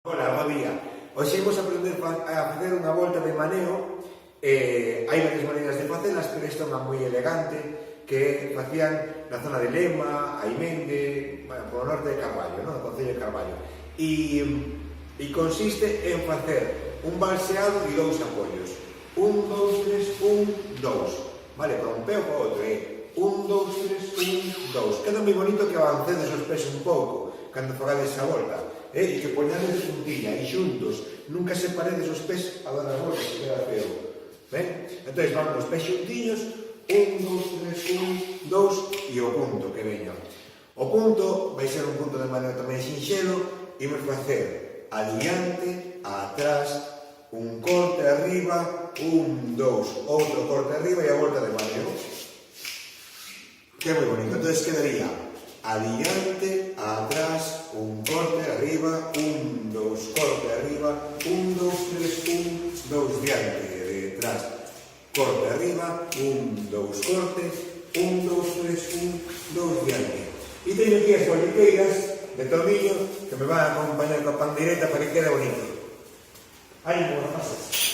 Hola, bo día. Hoxe vamos a aprender a facer unha volta de maneo. Hai varias maneiras de facelas, pero esta é unha moi elegante que facían na zona de Lema, Aimende, bueno, polo norte de Carballo, no? Do Concello de Carballo. E consiste en facer un balseado e dous apoios. 1, 2, 3, 1, 2. Vale, para un pé ou para outro, 1, 2, 3, 1, 2. Queda moi bonito que avancedes os pés un pouco cando fagades esa volta. E que poñades de puntilla e xuntos, nunca separedes os pés a dar a volta, que queda feo. Ben? Entón, vamos os pés xuntiños, 1, 2, 3, 1, 2 e o punto que veña. O punto vai ser un punto de maneo tamén sinxelo, e imos facer adiante, atrás, un corte arriba, 1, 2, outro corte arriba e a volta de maneo. Que é moi bonito. Entón, quedaría adiante, atrás, un corte arriba, 1, 2, corte arriba, 1, 2, 3, 1, 2, diante, detrás, corte arriba, 1, 2, corte, 1, 2, 3, 1, 2, diante. E teño aquí as boliqueiras de tornillo que me van a acompañar coa pandeireta para que quede bonito. Aí, como pasas.